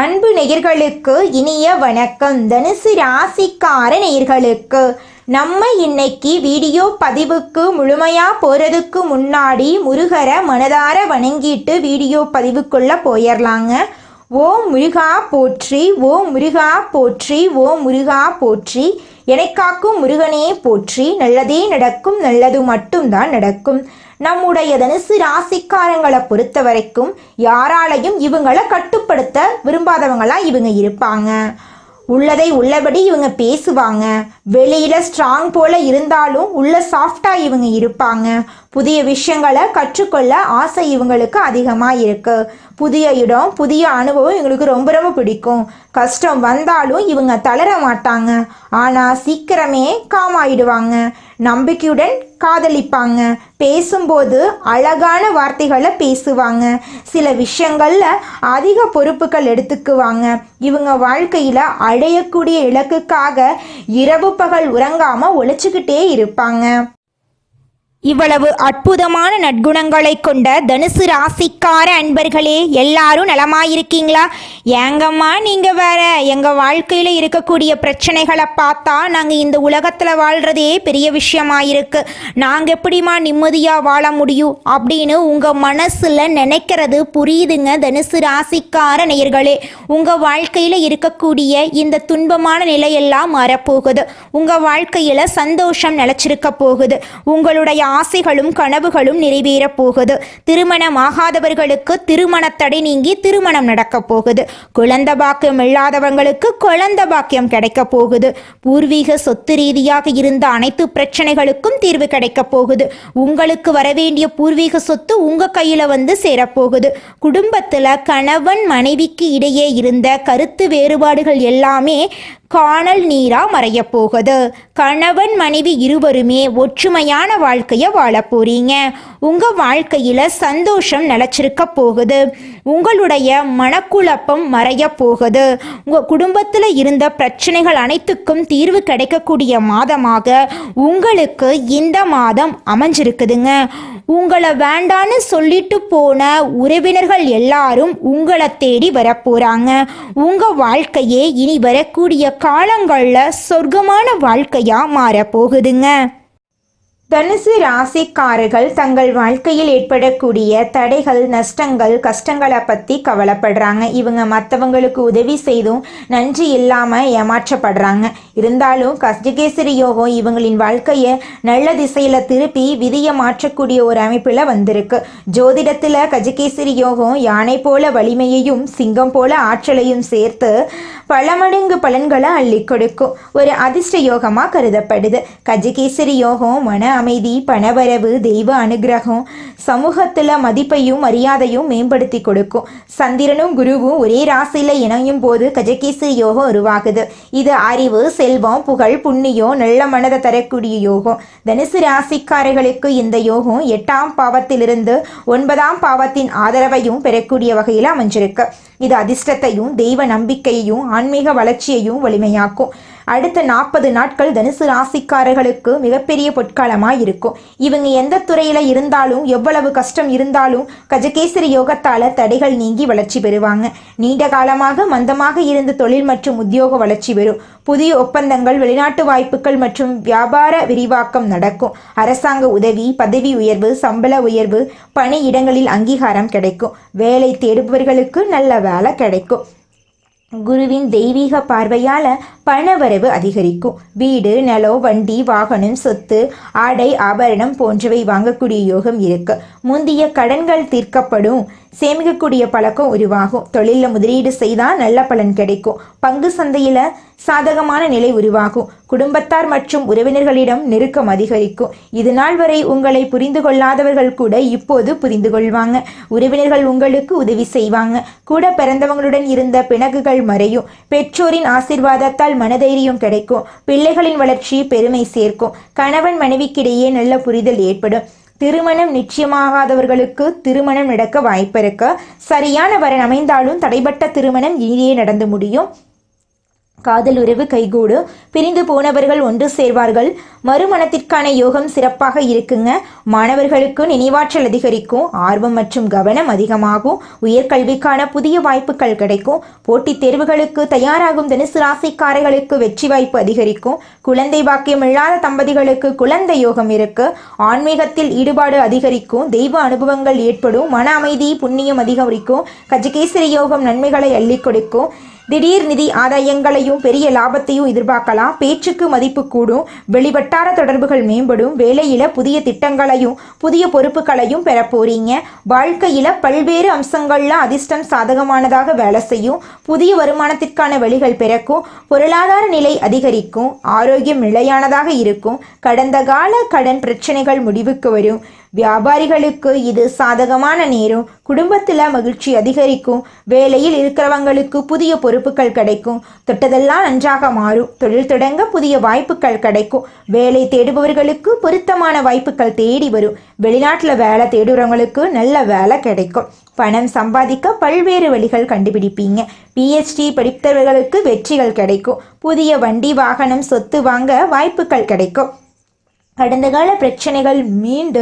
அன்பு நேயர்களுக்கு இனிய வணக்கம். தனுசு ராசிக்கார நேயர்களுக்கு நம்ம இன்னைக்கு வீடியோ பதிவுக்கு முழுமையா போறதுக்கு முன்னாடி முருகரை மனதார வணங்கிட்டு வீடியோ பதிவுக்குள்ள போயிடலாங்க. ஓம் முருகா போற்றி, ஓம் முருகா போற்றி, ஓம் முருகா போற்றி, எனக்காக்கும் முருகனே போற்றி. நல்லதே நடக்கும், நல்லது மட்டும்தான் நடக்கும். நம்முடைய தனுசு ராசிக்காரங்களை பொறுத்த வரைக்கும் யாராலையும் இவங்களை கட்டுப்படுத்த விரும்பாதவங்களா இவங்க இருப்பாங்க. உள்ளதை உள்ளபடி இவங்க பேசுவாங்க. வெளியில ஸ்ட்ராங் போல இருந்தாலும் உள்ள சாஃப்டா இவங்க இருப்பாங்க. புதிய விஷயங்களை கற்றுக்கொள்ள ஆசை இவங்களுக்கு அதிகமாக இருக்கு. புதிய இடம், புதிய அனுபவம் இவங்களுக்கு ரொம்ப ரொம்ப பிடிக்கும். கஷ்டம் வந்தாலும் இவங்க தளர மாட்டாங்க. ஆனால் சீக்கிரமே காமாயிடுவாங்க. நம்பிக்கையுடன் காதலிப்பாங்க. பேசும்போது அழகான வார்த்தைகளை பேசுவாங்க. சில விஷயங்கள்ல அதிக பொறுப்புகள் எடுத்துக்குவாங்க. இவங்க வாழ்க்கையில அடையக்கூடிய இலக்குக்காக இரவு பகல் உறங்காம உழைச்சிக்கிட்டே இருப்பாங்க. இவ்வளவு அற்புதமான நற்குணங்களை கொண்ட தனுசு ராசிக்கார அன்பர்களே, எல்லாரும் நலமாயிருக்கீங்களா? ஏங்கம்மா நீங்க வேற, எங்க வாழ்க்கையில இருக்கக்கூடிய பிரச்சனைகளை பார்த்தா நாங்க இந்த உலகத்துல வாழ்றதே பெரிய விஷயமாயிருக்கு, நாங்க எப்படிமா நிம்மதியா வாழ முடியும் அப்படின்னு உங்க மனசுல நினைக்கிறது புரியுதுங்க. தனுசு ராசிக்கார நேயர்களே, உங்க வாழ்க்கையில இருக்கக்கூடிய இந்த துன்பமான நிலையெல்லாம் மாறப்போகுது. உங்க வாழ்க்கையில சந்தோஷம் நிலைச்சிருக்க போகுது. உங்களுடைய ஆசைகளும் கனவுகளும் நிறைவேற போகுது. திருமணம் ஆகாதவர்களுக்கு திருமண தடை நீங்கி திருமணம் நடக்க போகுது. குழந்தை பாக்கியம் இல்லாதவங்களுக்கு குழந்தை பாக்கியம் கிடைக்க போகுது. பூர்வீக சொத்து ரீதியாக இருந்த அனைத்து பிரச்சனைகளுக்கும் தீர்வு கிடைக்க போகுது. உங்களுக்கு வரவேண்டிய பூர்வீக சொத்து உங்க கையில வந்து சேரப்போகுது. குடும்பத்துல கணவன் மனைவிக்கு இடையே இருந்த கருத்து வேறுபாடுகள் எல்லாமே காணல் நீரா மறைய போகுது. கணவன் மனைவி இருவருமே ஒற்றுமையான வாழ்க்கைய வாழ போறீங்க. உங்க வாழ்க்கையில சந்தோஷம் நிலைச்சிருக்க போகுது. உங்களுடைய மனக்குழப்பம் மறைய போகுது. உங்க குடும்பத்துல இருந்த பிரச்சனைகள் அனைத்துக்கும் தீர்வு கிடைக்கக்கூடிய மாதமாக உங்களுக்கு இந்த மாதம் அமைஞ்சிருக்குதுங்க. உங்களை வேண்டான்னு சொல்லிட்டு போன உறவினர்கள் எல்லாரும் உங்களை தேடி வரப்போறாங்க. உங்க வாழ்க்கையே இனி வரக்கூடிய காலங்களில் சொர்க்கமான வாழ்க்கையா மாறப்போகுதுங்க. தனுசு ராசிக்காரர்கள் தங்கள் வாழ்க்கையில் ஏற்படக்கூடிய தடைகள், நஷ்டங்கள், கஷ்டங்களை பற்றி கவலைப்படுறாங்க. இவங்க மற்றவங்களுக்கு உதவி செய்தும் நன்றி இல்லாமல் ஏமாற்றப்படுறாங்க. இருந்தாலும் கஜகேசரி யோகம் இவங்களின் வாழ்க்கையை நல்ல திசையில் திருப்பி விதியை மாற்றக்கூடிய ஒரு அமைப்பில் வந்திருக்கு. ஜோதிடத்தில் கஜகேசரி யோகம் யானை போல வலிமையையும் சிங்கம் போல ஆற்றலையும் சேர்த்து பல மடங்கு பலன்களை அள்ளி கொடுக்கும் ஒரு அதிர்ஷ்ட யோகமாக கருதப்படுது. கஜகேசரி யோகம் மன அமைதி, பணவரவு, தெய்வ அனுகிரகம், சமூகத்தில் மதிப்பையும் மரியாதையும் மேம்படுத்தி கொடுக்கும். சந்திரனும் குருவும் ஒரே ராசியில் இணையும் போது கஜகேசரி யோகம் உருவாகுது. இது அறிவு, செல்வம், புகழ், புண்ணியம், நல்ல மனதை தரக்கூடிய யோகம். தனுசு ராசிக்காரர்களுக்கு இந்த யோகம் 8ஆம் பாவத்திலிருந்து 9ஆம் பாவத்தின் ஆதரவையும் பெறக்கூடிய வகையில் அமைஞ்சிருக்கு. இது அதிர்ஷ்டத்தையும் தெய்வ நம்பிக்கையையும் ஆன்மீக வளர்ச்சியையும் வலிமையாக்கும். அடுத்த 40 நாட்கள் தனுசு ராசிக்காரர்களுக்கு மிகப்பெரிய பொற்காலமாக இருக்கும். இவங்க எந்த துறையில் இருந்தாலும், எவ்வளவு கஷ்டம் இருந்தாலும் கஜகேசரி யோகத்தால் தடைகள் நீங்கி வளர்ச்சி பெறுவாங்க. நீண்ட காலமாக மந்தமாக இருந்த தொழில் மற்றும் உத்தியோக வளர்ச்சி பெறும். புதிய ஒப்பந்தங்கள், வெளிநாட்டு வாய்ப்புகள் மற்றும் வியாபார விரிவாக்கம் நடக்கும். அரசாங்க உதவி, பதவி உயர்வு, சம்பள உயர்வு, பணி இடங்களில் அங்கீகாரம் கிடைக்கும். வேலை தேடுபவர்களுக்கு நல்ல வேலை கிடைக்கும். குருவின் தெய்வீக பார்வையால் பணவரவு அதிகரிக்கும். வீடு, நிலம், வண்டி, வாகனம், சொத்து, ஆடை, ஆபரணம் போன்றவை வாங்கக்கூடிய யோகம் இருக்கு. முந்தைய கடன்கள் தீர்க்கப்படும். சேமிக்கக்கூடிய பழக்கம் உருவாகும். தொழிலில் முதலீடு செய்தால் நல்ல பலன் கிடைக்கும். பங்கு சந்தையில் சாதகமான நிலை உருவாகும். குடும்பத்தார் மற்றும் உறவினர்களிடம் நெருக்கம் அதிகரிக்கும். இது நாள் வரை உங்களை புரிந்து கொள்ளாதவர்கள் கூட இப்போது புரிந்து கொள்வாங்க. உறவினர்கள் உங்களுக்கு உதவி செய்வாங்க. கூட பிறந்தவங்களுடன் இருந்த பிணக்குகள் மறையும். பெற்றோரின் ஆசீர்வாதத்தால் மனதைரியம் கிடைக்கும். பிள்ளைகளின் வளர்ச்சி பெருமை சேர்க்கும். கணவன் மனைவிக்கிடையே நல்ல புரிதல் ஏற்படும். திருமணம் நிச்சயமாகாதவர்களுக்கு திருமணம் நடக்க வாய்ப்பு இருக்கு. சரியான வரன் அமைந்தாலும் தடைப்பட்ட திருமணம் இனியே நடந்து முடியும். காதல் உறவு கைகூடு, பிரிந்து போனவர்கள் ஒன்று சேர்வார்கள். மறுமணத்திற்கான யோகம் சிறப்பாக இருக்குங்க. மாணவர்களுக்கு நினைவாற்றல் அதிகரிக்கும், ஆர்வம் மற்றும் கவனம் அதிகமாகும். உயர்கல்விக்கான புதிய வாய்ப்புகள் கிடைக்கும். போட்டித் தேர்வுகளுக்கு தயாராகும் தனுசு ராசிக்காரர்களுக்கு வெற்றி வாய்ப்பு அதிகரிக்கும். குழந்தை பாக்கியம் இல்லாத தம்பதிகளுக்கு குழந்தை யோகம் இருக்கு. ஆன்மீகத்தில் ஈடுபாடு அதிகரிக்கும். தெய்வ அனுபவங்கள் ஏற்படும். மன அமைதி புண்ணியம் அதிகரிக்கும். கஜகேசரி யோகம் நன்மைகளை அள்ளி கொடுக்கும். திடீர் நிதி ஆதாயங்களையும் பெரிய லாபத்தையும் எதிர்பார்க்கலாம். பேச்சுக்கு மதிப்பு கூடும். வெளிவட்டார தொடர்புகள் மேம்படும். வேலையில புதிய திட்டங்களையும் புதிய பொறுப்புகளையும் பெற போறீங்க. வாழ்க்கையில பல்வேறு அம்சங்கள்ல அதிர்ஷ்டம் சாதகமானதாக வேலை செய்யும். புதிய வருமானத்திற்கான வழிகள் பிறக்கும். பொருளாதார நிலை அதிகரிக்கும். ஆரோக்கியம் நிலையானதாக இருக்கும். கடந்த கால கடன் பிரச்சனைகள் முடிவுக்கு வரும். வியாபாரிகளுக்கு இது சாதகமான நேரம். குடும்பத்தில் மகிழ்ச்சி அதிகரிக்கும். வேலையில் இருக்கிறவங்களுக்கு புதிய பொறுப்புகள் கிடைக்கும். தொட்டதெல்லாம் நன்றாக மாறும். தொழில் தொடங்க புதிய வாய்ப்புகள் கிடைக்கும். வேலை தேடுபவர்களுக்கு பொருத்தமான வாய்ப்புகள் தேடி வரும். வெளிநாட்டில் வேலை தேடுறவங்களுக்கு நல்ல வேலை கிடைக்கும். பணம் சம்பாதிக்க பல்வேறு வழிகள் கண்டுபிடிப்பீங்க. பிஹெச்டி படித்தவர்களுக்கு வெற்றிகள் கிடைக்கும். புதிய வண்டி வாகனம் சொத்து வாங்க வாய்ப்புகள் கிடைக்கும். கடந்த கால பிரச்சனைகள் மீண்டு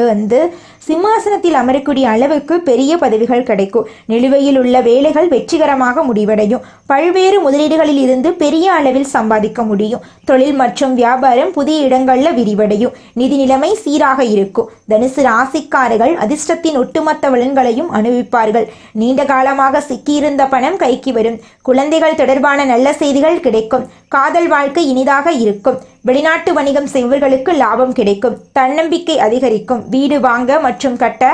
சிம்மாசனத்தில் அமரக்கூடிய அளவுக்கு பெரிய பதவிகள் கிடைக்கும். நிலுவையில் உள்ள வேலைகள் வெற்றிகரமாக முடிவடையும். பல்வேறு முதலீடுகளில் இருந்து பெரிய அளவில் சம்பாதிக்க முடியும். தொழில் மற்றும் வியாபாரம் புதிய இடங்களில் விரிவடையும். நிதி நிலைமை சீராக இருக்கும். தனுசு ராசிக்காரர்கள் அதிர்ஷ்டத்தின் ஒட்டுமொத்த பலன்களையும் அனுபவிப்பார்கள். நீண்ட காலமாக சிக்கியிருந்த பணம் கைக்கு வரும். குழந்தைகள் தொடர்பான நல்ல செய்திகள் கிடைக்கும். காதல் வாழ்க்கை இனிதாக இருக்கும். வெளிநாட்டு வணிகம் செய்வர்களுக்கு லாபம் கிடைக்கும். தன்னம்பிக்கை அதிகரிக்கும். வீடு வாங்க மற்றும் கட்ட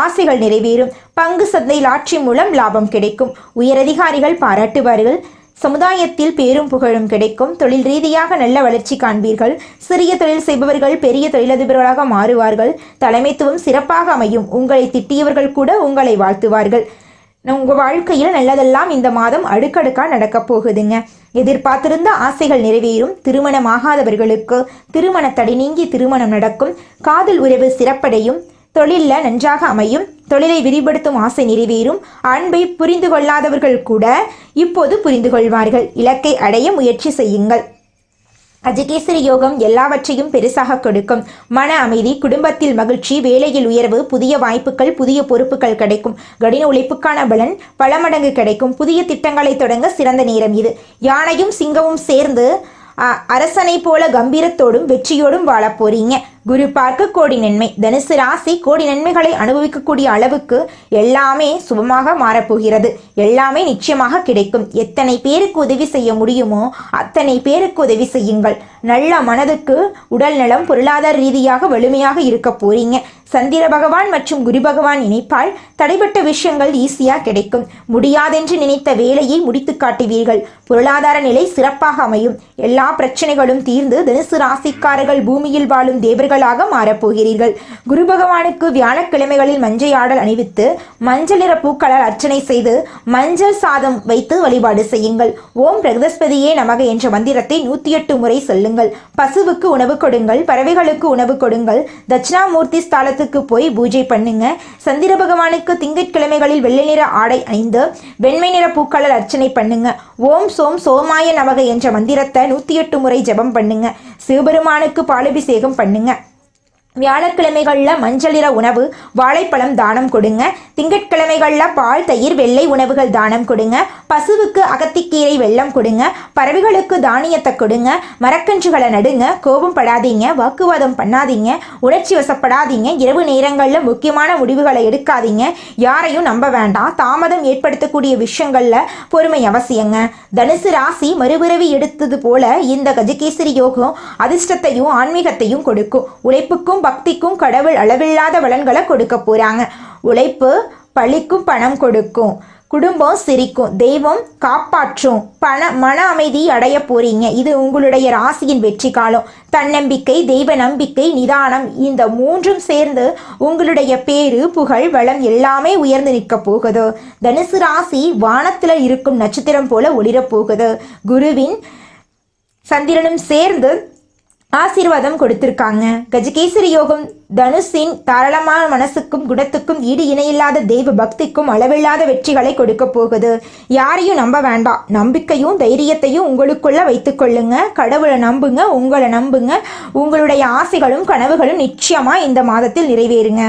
ஆசைகள் நிறைவேறும். பங்கு சந்தை லாட்சி மூலம் லாபம் கிடைக்கும். உயரதிகாரிகள் பாராட்டுவார்கள். சமுதாயத்தில் பேரும் புகழும் கிடைக்கும். தொழில் ரீதியாக நல்ல வளர்ச்சி காண்பீர்கள். சிறிய தொழில் செய்பவர்கள் பெரிய தொழிலதிபர்களாக மாறுவார்கள். தலைமைத்துவம் சிறப்பாக அமையும். உங்களை திட்டியவர்கள் கூட உங்களை வாழ்த்துவார்கள். உங்கள் வாழ்க்கையில் நல்லதெல்லாம் இந்த மாதம் அடுக்கடுக்காக நடக்கப் போகுதுங்க. எதிர்பார்த்திருந்த ஆசைகள் நிறைவேறும். திருமணமாகாதவர்களுக்கு திருமண தடை நீங்கி திருமணம் நடக்கும். காதல் உறவு சிறப்படையும். தொழிலில் நன்றாக அமையும். தொழிலை விரிவுபடுத்தும் ஆசை நிறைவேறும். அன்பை புரிந்து கொள்ளாதவர்கள் கூட இப்போது புரிந்து கொள்வார்கள். இலக்கை அடைய முயற்சி செய்யுங்கள். கஜகேசரி யோகம் எல்லாவற்றையும் பெருசாக கொடுக்கும். மன அமைதி, குடும்பத்தில் மகிழ்ச்சி, வேலையில் உயர்வு, புதிய வாய்ப்புகள், புதிய பொறுப்புகள் கிடைக்கும். கடின உழைப்புக்கான பலன் பல மடங்கு கிடைக்கும். புதிய திட்டங்களை தொடங்க சிறந்த நேரம் இது. யானையும் சிங்கமும் சேர்ந்து அரசனை போல கம்பீரத்தோடும் வெற்றியோடும் வாழ போறீங்க. குரு பார்க்க கோடி நன்மை. தனுசு ராசி கோடி நன்மைகளை அனுபவிக்கக்கூடிய அளவுக்கு எல்லாமே சுபமாக மாறப்போகிறது. எல்லாமே நிச்சயமாக கிடைக்கும். எத்தனை பேருக்கு உதவி செய்ய முடியுமோ அத்தனை பேருக்கு உதவி செய்யுங்கள். நல்ல மனதுக்கு உடல் நலம், பொருளாதார ரீதியாக வலிமையாக இருக்க போறீங்க. சந்திர பகவான் மற்றும் குரு பகவான் இணைப்பால் தடைப்பட்ட விஷயங்கள் ஈஸியாக கிடைக்கும். முடியாதென்று நினைத்த வேலையை முடித்து காட்டுவீர்கள். பொருளாதார நிலை சிறப்பாக அமையும். எல்லா பிரச்சனைகளும் தீர்ந்து தனுசு ராசிக்காரர்கள் பூமியில் வாழும் தேவர்களாக மாறப்போகிறீர்கள். குரு பகவானுக்கு வியாழக்கிழமைகளில் மஞ்சள் ஆடல் அணிவித்து மஞ்சள் நிற பூக்களால் அர்ச்சனை செய்து மஞ்சள் சாதம் வைத்து வழிபாடு செய்யுங்கள். ஓம் பிரகஸ்பதியே நமக என்ற மந்திரத்தை 108 முறை சொல்லுங்கள். பசுவுக்கு உணவு கொடுங்கள். பறவைகளுக்கு உணவு கொடுங்கள். தட்சிணாமூர்த்தி ஸ்தலத்துக்கு போய் பூஜை பண்ணுங்க. சந்திர பகவானுக்கு திங்கட்கிழமைகளில் வெள்ளை நிற ஆடை அணிந்து வெண்மை நிற பூக்களால் அர்ச்சனை பண்ணுங்க. ஓம் சோம் சோமாய நமக என்ற மந்திரத்தை 108 முறை ஜபம் பண்ணுங்க. சிவபெருமானுக்கு பாலபிஷேகம் பண்ணுங்க. வியாழக்கிழமைகளில் மஞ்சள் நிற உணவு, வாழைப்பழம் தானம் கொடுங்க. திங்கட்கிழமைகளில் பால், தயிர், வெள்ளை உணவுகள் தானம் கொடுங்க. பசுவுக்கு அகத்திக்கீரை வெல்லம் கொடுங்க. பறவைகளுக்கு தானியத்தை கொடுங்க. மரக்கன்றுகளை நடுங்க. கோபம் படாதீங்க. வாக்குவாதம் பண்ணாதீங்க. உணர்ச்சி வசப்படாதீங்க. இரவு நேரங்களில் முக்கியமான முடிவுகளை எடுக்காதீங்க. யாரையும் நம்ப வேண்டாம். தாமதம் ஏற்படுத்தக்கூடிய விஷயங்களில் பொறுமை அவசியங்க. தனுசு ராசி மறுபிறவி எடுத்தது போல இந்த கஜகேசரி யோகம் அதிர்ஷ்டத்தையும் ஆன்மீகத்தையும் கொடுக்கும். உழைப்புக்கும் பக்திக்கும் கடவுள் அளவில்லாத பலன்களை கொடுக்க போறாங்க. உழைப்பு பழிக்கும், பணம் கொடுக்கும். குடும்பம் சிரிக்கும். தெய்வம் காப்பாற்றும். மன அமைதி அடைய போறீங்க. இது உங்களுடைய ராசியின் வெற்றி காலம். தன்னம்பிக்கை, தெய்வ நம்பிக்கை, நிதானம், இந்த மூன்றும் சேர்ந்து உங்களுடைய பேரு, புகழ், வளம் எல்லாமே உயர்ந்து நிற்க போகுது. தனுசு ராசி வானத்தில் இருக்கும் நட்சத்திரம் போல ஒளிரப் போகுது. குருவின் சந்திரனும் சேர்ந்து ஆசீர்வாதம் கொடுத்திருக்காங்க. கஜகேசரி யோகம் தனுஷின் தாராளமான மனசுக்கும் குணத்துக்கும் ஈடு இணையில்லாத தெய்வ பக்திக்கும் அளவில்லாத வெற்றிகளை கொடுக்க போகுது. யாரையும் நம்ப வேண்டாம். நம்பிக்கையும் தைரியத்தையும் உங்களுக்குள்ள வைத்துக் கொள்ளுங்க. கடவுளை நம்புங்க, உங்களை நம்புங்க. உங்களுடைய ஆசைகளும் கனவுகளும் நிச்சயமா இந்த மாதத்தில் நிறைவேறுங்க.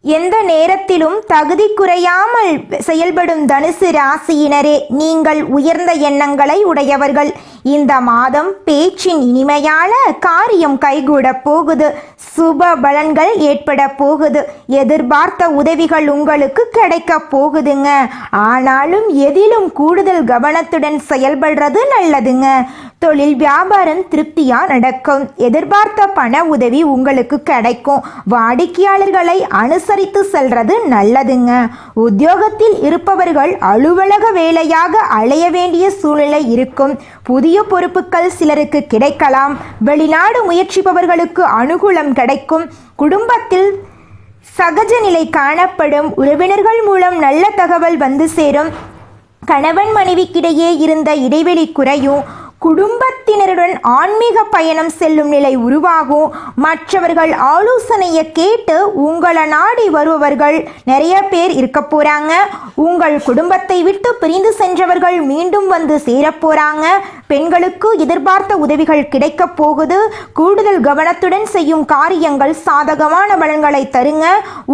எந்த நேரத்திலும் தகுதி குறையாமல் செயல்படும் தனுசு ராசியினரே, நீங்கள் உயர்ந்த எண்ணங்களை உடையவர்கள். இந்த மாதம் பேச்சின் இனிமையான காரியம் கைகூட போகுது. சுப பலன்கள் ஏற்பட போகுது. எதிர்பார்த்த உதவிகள் உங்களுக்கு கிடைக்க போகுதுங்க. ஆனாலும் எதிலும் கூடுதல் கவனத்துடன் செயல்படுறது நல்லதுங்க. தொழில் வியாபாரம் திருப்தியா நடக்கும். எதிர்பார்த்த பண உதவி உங்களுக்கு கிடைக்கும். வாடிக்கையாளர்களை அனுசரித்து செல்றது நல்லதுங்க. உத்தியோகத்தில் இருப்பவர்கள் அலுவலக வேலையாக அலைய வேண்டிய சூழ்நிலை இருக்கும். புதிய பொறுப்புகள் சிலருக்கு கிடைக்கலாம். வெளிநாடு முயற்சிப்பவர்களுக்கு அனுகூலம் கிடைக்கும். குடும்பத்தில் சகஜ நிலை காணப்படும். உறவினர்கள் மூலம் நல்ல தகவல் வந்து சேரும். கணவன் மனைவிக்கிடையே இருந்த இடைவெளி குறையும். குடும்பத்தினருடன் ஆன்மீக பயணம் செல்லும் நிலை உருவாகும். மற்றவர்கள் ஆலோசனையை கேட்டு உங்களை நாடி வருபவர்கள் நிறைய பேர் இருக்க போறாங்க. உங்கள் குடும்பத்தை விட்டு பிரிந்து சென்றவர்கள் மீண்டும் வந்து சேரப்போறாங்க. பெண்களுக்கு எதிர்பார்த்த உதவிகள் கிடைக்க போகுது. கூடுதல் கவனத்துடன் செய்யும் காரியங்கள் சாதகமான பலன்களை தருங்க.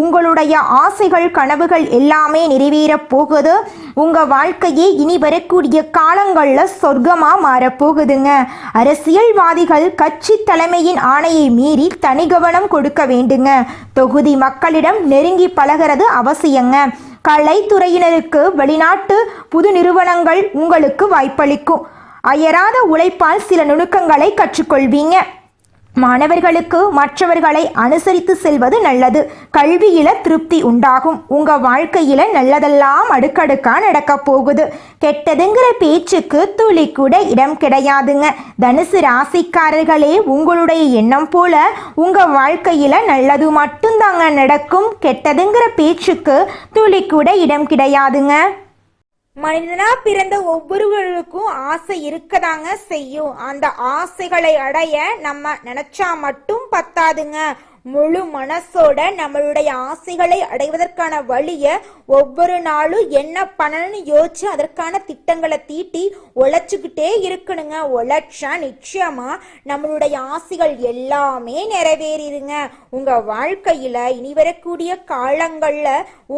உங்களுடைய ஆசைகள் கனவுகள் எல்லாமே நிறைவேற போகுது. உங்க வாழ்க்கையே இனி வரக்கூடிய காலங்களில் சொர்க்கமா மாறப்போகுதுங்க. அரசியல்வாதிகள் கட்சி தலைமையின் ஆணையை மீறி தனி கவனம் கொடுக்க வேண்டுங்க. தொகுதி மக்களிடம் நெருங்கி பழகிறது அவசியங்க. கலைத்துறையினருக்கு வெளிநாட்டு புது நிறுவனங்கள் உங்களுக்கு வாய்ப்பளிக்கும். அயராத உழைப்பால் சில நுணுக்கங்களை கற்றுக்கொள்வீங்க. மாணவர்களுக்கு மற்றவர்களை அனுசரித்து செல்வது நல்லது. கல்வியில திருப்தி உண்டாகும். உங்க வாழ்க்கையில நல்லதெல்லாம் அடுக்கடுக்கா நடக்க போகுது. கெட்டதுங்கிற பேச்சுக்கு துளி கூட இடம் கிடையாதுங்க. தனுசு ராசிக்காரர்களே, உங்களுடைய எண்ணம் போல உங்க வாழ்க்கையில நல்லது மட்டும்தாங்க நடக்கும். கெட்டதுங்கிற பேச்சுக்கு துளி கூட இடம் கிடையாதுங்க. மனிதனா பிறந்த ஒவ்வொருவருக்கும் ஆசை இருக்கதாங்க செய்யும். அந்த ஆசைகளை அடைய நம்ம நினைச்சா மட்டும் பத்தாதுங்க. முழு மனசோட நம்மளுடைய ஆசைகளை அடைவதற்கான வழிய ஒவ்வொரு நாளும் என்ன பண்ணணும்னு யோசிச்சு அதற்கான திட்டங்களை தீட்டி உழைச்சுக்கிட்டே இருக்கணுங்க. உழைச்சா நிச்சயமா நம்மளுடைய ஆசைகள் எல்லாமே நிறைவேறிடுங்க. உங்க வாழ்க்கையில இனி வரக்கூடிய காலங்கள்ல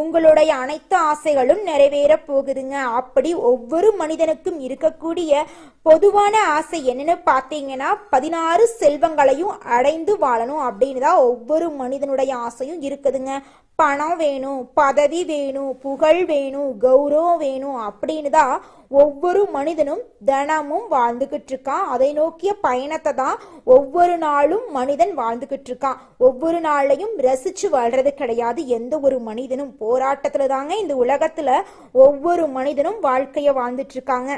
உங்களுடைய அனைத்து ஆசைகளும் நிறைவேற போகுதுங்க. அப்படி ஒவ்வொரு மனிதனுக்கும் இருக்கக்கூடிய பொதுவான ஆசை என்னன்னு பார்த்தீங்கன்னா 16 செல்வங்களையும் அடைந்து வாழணும் அப்படின்னு தான் ஒவ்வொரு மனிதனுடைய ஆசையும் இருக்குதுங்க. பணம் வேணும், பதவி வேணும், புகழ் வேணும், கௌரவம் வேணும் அப்படின்னு தான் ஒவ்வொரு மனிதனும் தினமும் வாழ்ந்துகிட்டு இருக்கான். அதை நோக்கிய பயணத்தை தான் ஒவ்வொரு நாளும் மனிதன் வாழ்ந்துகிட்டு இருக்கான். ஒவ்வொரு நாளையும் ரசிச்சு வாழ்றது கிடையாது. எந்த ஒரு மனிதனும் போராட்டத்துல தாங்க இந்த உலகத்துல ஒவ்வொரு மனிதனும் வாழ்க்கைய வாழ்ந்துட்டு இருக்காங்க.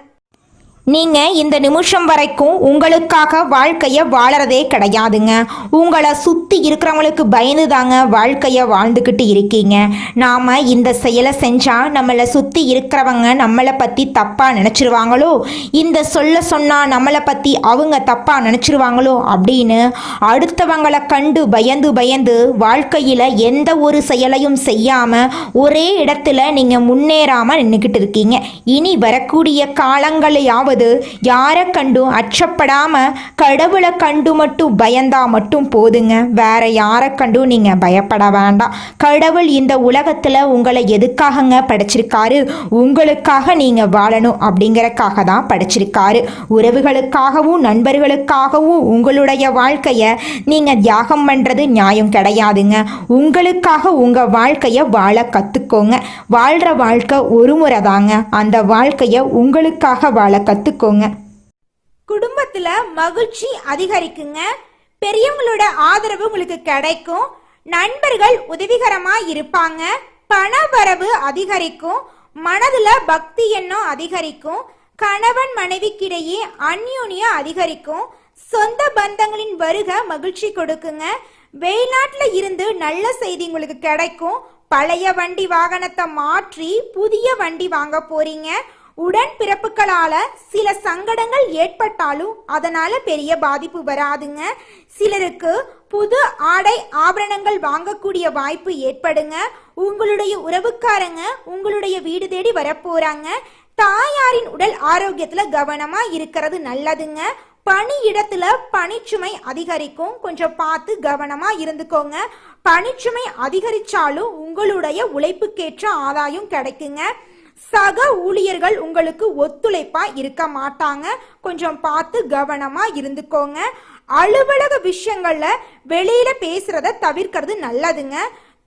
நீங்கள் இந்த நிமிஷம் வரைக்கும் உங்களுக்காக வாழ்க்கையை வாழறதே கிடையாதுங்க. உங்களை சுற்றி இருக்கிறவங்களுக்கு பயந்து தாங்க வாழ்க்கையை வாழ்ந்துக்கிட்டு இருக்கீங்க. நாம் இந்த செயலை செஞ்சால் நம்மளை சுற்றி இருக்கிறவங்க நம்மளை பற்றி தப்பாக நினச்சிருவாங்களோ, இந்த சொன்னால் நம்மளை பற்றி அவங்க தப்பாக நினச்சிருவாங்களோ அப்படின்னு அடுத்தவங்களை கண்டு பயந்து பயந்து வாழ்க்கையில் எந்த ஒரு செயலையும் செய்யாமல் ஒரே இடத்துல நீங்கள் முன்னேறாமல் நின்றுக்கிட்டு இருக்கீங்க. இனி வரக்கூடிய காலங்களையாவது யாரை கண்டும் அச்சப்படாம கடவுளை கண்டு மட்டும் பயந்தா மட்டும் போதுங்க. வேற யாரை கண்டும் நீங்க பயப்பட வேண்டாம். கடவுள் இந்த உலகத்துல உங்களை எதுக்காகங்க படைச்சிருக்காரு? உங்களுக்காக நீங்க வாழணும் அப்படிங்கறக்காக தான் படைச்சிருக்காரு. உறவுகளுக்காகவும் நண்பர்களுக்காகவும் உங்களுடைய வாழ்க்கைய நீங்க தியாகம் பண்றது நியாயம் கிடையாதுங்க. உங்களுக்காக உங்க வாழ்க்கைய வாழ கத்துக்கோங்க. வாழ்ற வாழ்க்கை ஒரு முறை தாங்க. அந்த வாழ்க்கைய உங்களுக்காக வாழ கத்துக்கோங்க. குடும்பத்துல மகிழ்ச்சி அதிகரிக்குங்க. பெரியவங்களோட ஆதரவு உங்களுக்கு கிடைக்கும். நண்பர்கள் உதவிகரமா இருப்பாங்க. பண வரவு அதிகரிக்கும். மனதுல பக்தி எண்ணம் அதிகரிக்கும். கணவன் மனைவிக்கிடையே அந்யோன்யம் அதிகரிக்கும். சொந்த பந்தங்களின் வருகை மகிழ்ச்சி கொடுக்குங்க. வெளிநாட்டுல இருந்து நல்ல செய்தி உங்களுக்கு கிடைக்கும். பழைய வண்டி வாகனத்தை மாற்றி புதிய வண்டி வாங்க போறீங்க. உடன் பிறப்புகளால சில சங்கடங்கள் ஏற்பட்டாலும் அதனால பெரிய பாதிப்பு வராதுங்க. சிலருக்கு புது ஆடை ஆபரணங்கள் வாங்கக்கூடிய வாய்ப்பு ஏற்படுங்க. உங்களுடைய உறவுக்காரங்க உங்களுடைய வீடு தேடி வரப்போறாங்க. தாயாரின் உடல் ஆரோக்கியத்துல கவனமா இருக்கிறது நல்லதுங்க. பணியிடத்துல பணிச்சுமை அதிகரிக்கும், கொஞ்சம் பார்த்து கவனமா இருந்துக்கோங்க. பணிச்சுமை அதிகரிச்சாலும் உங்களுடைய உழைப்புக்கேற்ற ஆதாயம் கிடைக்குங்க. சக ஊழியர்கள் உங்களுக்கு ஒத்துழைப்பா இருக்க மாட்டாங்க, கொஞ்சம் பார்த்து கவனமா இருந்துக்கோங்க. அலுவலக விஷயங்கள்ல வெளியில பேசுறத தவிர்க்கிறது நல்லதுங்க.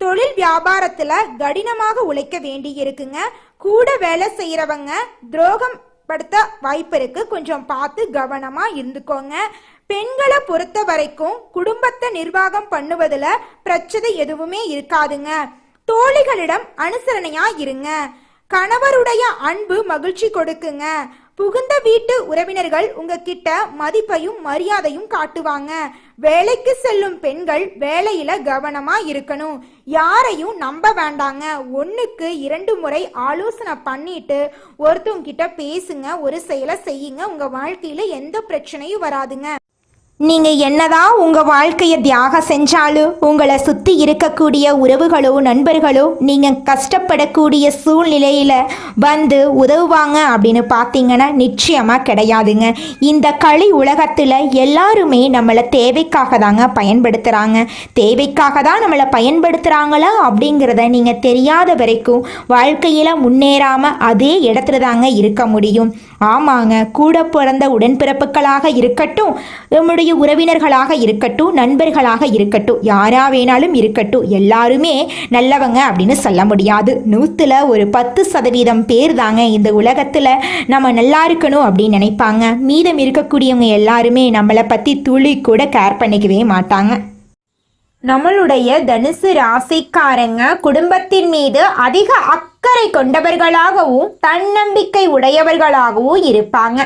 தொழில் வியாபாரத்துல கடினமாக உழைக்க வேண்டி இருக்குங்க. கூட வேலை செய்யறவங்க துரோகம் படுத்த வாய்ப்பு இருக்கு, கொஞ்சம் பார்த்து கவனமா இருந்துக்கோங்க. பெண்களை பொறுத்த வரைக்கும் குடும்பத்தை நிர்வாகம் பண்ணுவதுல பிரச்சனை எதுவுமே இருக்காதுங்க. தோழிகளிடம் அனுசரணையா இருங்க. கணவருடைய அன்பு மகிழ்ச்சி கொடுக்குங்க. புகுந்த வீட்டு உறவினர்கள் உங்ககிட்ட மதிப்பையும் மரியாதையும் காட்டுவாங்க. வேலைக்கு செல்லும் பெண்கள் வேலையில கவனமா இருக்கணும். யாரையும் நம்ப வேண்டாங்க. 1க்கு 2 முறை ஆலோசனை பண்ணிட்டு ஒருத்தவங்க கிட்ட பேசுங்க, ஒரு செயலை செய்யுங்க. உங்க வாழ்க்கையில எந்த பிரச்சனையும் வராதுங்க. நீங்க என்னதான் உங்க வாழ்க்கையை தியாகம் செஞ்சாலும் உங்களை சுத்தி இருக்கக்கூடிய உறவுகளோ நண்பர்களோ நீங்க கஷ்டப்படக்கூடிய சூழ்நிலையில வந்து உதவுவாங்க அப்படின்னு பார்த்தீங்கன்னா நிச்சயமா கிடையாதுங்க. இந்த களி உலகத்துல எல்லாருமே நம்மளை தேவைக்காக தாங்க பயன்படுத்துறாங்க. தேவைக்காக தான் நம்மளை பயன்படுத்துறாங்களா அப்படிங்கிறத நீங்க தெரியாத வரைக்கும் வாழ்க்கையில முன்னேறாம அதே இடத்துல தாங்க இருக்க முடியும். ஆமாங்க, கூட பிறந்த உடன்பிறப்புகளாக இருக்கட்டும், நம்முடைய உறவினர்களாக இருக்கட்டும், நண்பர்களாக இருக்கட்டும், யாரா வேணாலும் இருக்கட்டும், எல்லாருமே நல்லவங்க அப்படின்னு சொல்ல முடியாது. 100ல் ஒரு 10% பேர் தாங்க இந்த உலகத்துல நம்ம நல்லா இருக்கணும் அப்படின்னு நினைப்பாங்க. மீதம் இருக்கக்கூடியவங்க எல்லாருமே நம்மளை பத்தி துளி கூட கேர் பண்ணிக்கவே மாட்டாங்க. நம்மளுடைய தனுசு ராசிக்காரங்க குடும்பத்தின் மீது அதிக அக்கறை கொண்டவர்களாகவும் தன்னம்பிக்கை உடையவர்களாகவும் இருப்பாங்க.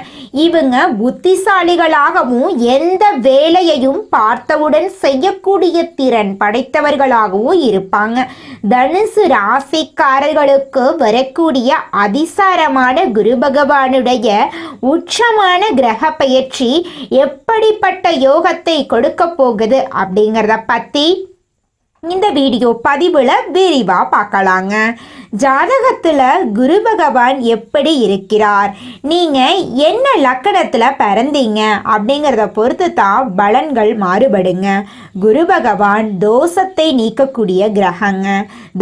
இவங்க புத்திசாலிகளாகவும் எந்த வேலையையும் பார்த்தவுடன் செய்யக்கூடிய திறன் படைத்தவர்களாகவும் இருப்பாங்க. தனுசு ராசிக்காரர்களுக்கு வரக்கூடிய அதிசாரமான குரு பகவானுடைய உச்சமான கிரக பயிற்சி எப்படிப்பட்ட யோகத்தை கொடுக்க போகுது அப்படிங்கிறத பத்தி இந்த வீடியோ பதிவுல விரிவா பார்க்கலாங்க. ஜாதகத்துல குரு பகவான் எப்படி இருக்கிறார், நீங்க என்ன லக்கணத்துல பிறந்தீங்க அப்படிங்கிறத பொறுத்து தான் பலன்கள் மாறுபடுங்க. குரு பகவான் தோஷத்தை நீக்கக்கூடிய கிரகங்க.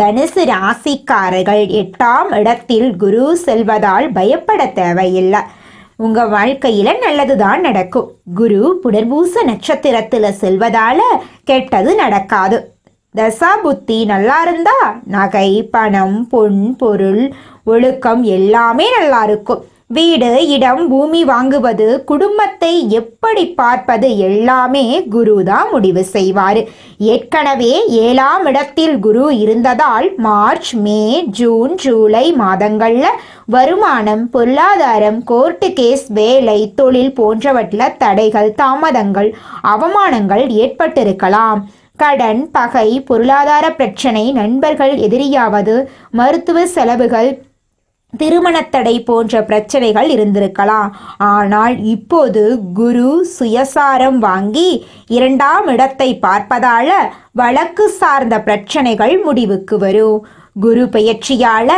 தனுசு ராசிக்காரர்கள் 8ஆம் இடத்தில் குரு செல்வதால் பயப்பட தேவையில்லை. உங்க வாழ்க்கையில நல்லதுதான் நடக்கும். குரு புனர்பூச நட்சத்திரத்துல செல்வதால கெட்டது நடக்காது. தசா புத்தி நல்லா இருந்தா நகை, பணம், பொன், பொருள், ஒழுக்கம் எல்லாமே நல்லா இருக்கும். வீடு, இடம், பூமி வாங்குவது, குடும்பத்தை எப்படி பார்ப்பது எல்லாமே குரு தான் முடிவு செய்வார். ஏற்கனவே 7ஆம் இடத்தில் குரு இருந்ததால் மார்ச், மே, ஜூன், ஜூலை மாதங்கள்ல வருமானம், பொருளாதாரம், கோர்ட்டு கேஸ், வேலை, தொழில் போன்றவற்றில் தடைகள், தாமதங்கள், அவமானங்கள் ஏற்பட்டிருக்கலாம். கடன், பகை, பொருளாதார பிரச்சனை, நண்பர்கள் எதிரியாவது, மருத்துவ செலவுகள், திருமணத்தடை போன்ற பிரச்சனைகள் இருந்திருக்கலாம். ஆனால் இப்போது குரு சுயசாரம் வாங்கி 2ஆம் இடத்தை பார்ப்பதால வழக்கு சார்ந்த பிரச்சனைகள் முடிவுக்கு வரும். குரு பெயர்ச்சியால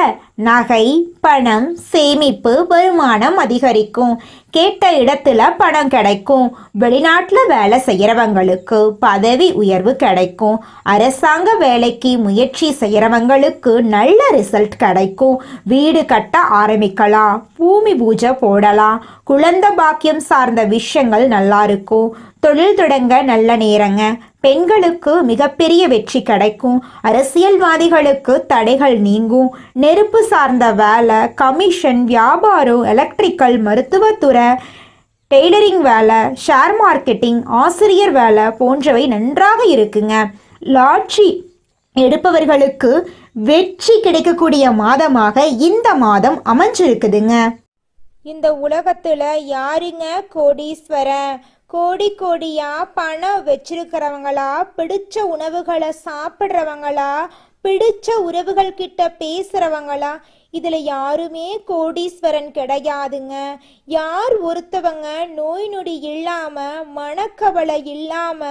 நகை, பணம், சேமிப்பு, வருமானம் அதிகரிக்கும். கேட்ட இடத்துல பணம் கிடைக்கும். வெளிநாட்டில் வேலை செய்யறவங்களுக்கு பதவி உயர்வு கிடைக்கும். அரசாங்க வேலைக்கு முயற்சி செய்யறவங்களுக்கு நல்ல ரிசல்ட் கிடைக்கும். வீடு கட்ட ஆரம்பிக்கலாம். பூமி பூஜை போடலாம். குழந்தை பாக்கியம் சார்ந்த விஷயங்கள் நல்லா இருக்கும். தொழில் தொடங்க நல்ல நேரங்க. பெண்களுக்கு மிகப்பெரிய வெற்றி கிடைக்கும். அரசியல்வாதிகளுக்கு தடைகள் நீங்கும். நெருப்பு சார்ந்த வேலை, கமிஷன், வியாபாரம், எலக்ட்ரிக்கல், மருத்துவத்துறை, டெய்லரிங் வேலை, ஷேர் மார்க்கெட்டிங், ஆசிரியர் வேலை போன்றவை நன்றாக இருக்குங்க. லாட்ரி எடுப்பவர்களுக்கு வெற்றி கிடைக்கக்கூடிய மாதமாக இந்த மாதம் அமைஞ்சிருக்குதுங்க. இந்த உலகத்துல யாருங்க கோடீஸ்வரன்? கோடி கோடியா பணம் வச்சிருக்கிறவங்களா, பிடிச்ச உணவுகளை சாப்பிட்றவங்களா, பிடிச்ச உறவுகள் கிட்ட பேசுறவங்களா, இதுல யாருமே கோடீஸ்வரன் கிடையாதுங்க. யார் ஒருத்தவங்க நோய் நொடி இல்லாம மனக்கவலை இல்லாம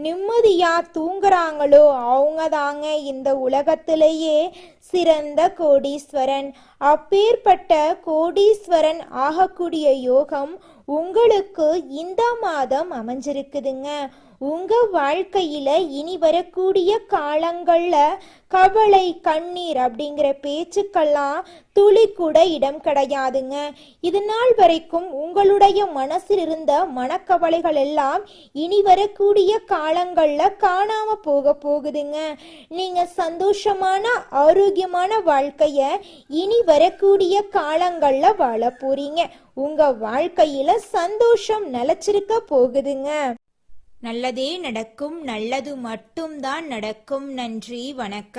நிம்மதியா தூங்குறாங்களோ அவங்க தாங்க இந்த உலகத்திலேயே சிறந்த கோடீஸ்வரன். அப்பேற்பட்ட கோடீஸ்வரன் ஆகக்கூடிய யோகம் உங்களுக்கு இந்த மாதம் அமைஞ்சிருக்குதுங்க. உங்க வாழ்க்கையில இனி வரக்கூடிய காலங்கள்ல கவலை கண்ணீர் அப்படிங்கிற பேச்சுக்கெல்லாம் துளி கூட இடம் கிடையாதுங்க. இது நாள் வரைக்கும் உங்களுடைய மனசில் இருந்த மனக்கவலைகள் எல்லாம் இனி வரக்கூடிய காலங்கள்ல காணாம போகுதுங்க. நீங்க சந்தோஷமான ஆரோக்கியமான வாழ்க்கைய இனி வரக்கூடிய காலங்கள்ல வாழ போறீங்க. உங்க வாழ்க்கையில சந்தோஷம் நிலைச்சிருக்க போகுதுங்க. நல்லதே நடக்கும், நல்லது மட்டும்தான் நடக்கும். நன்றி, வணக்கம்.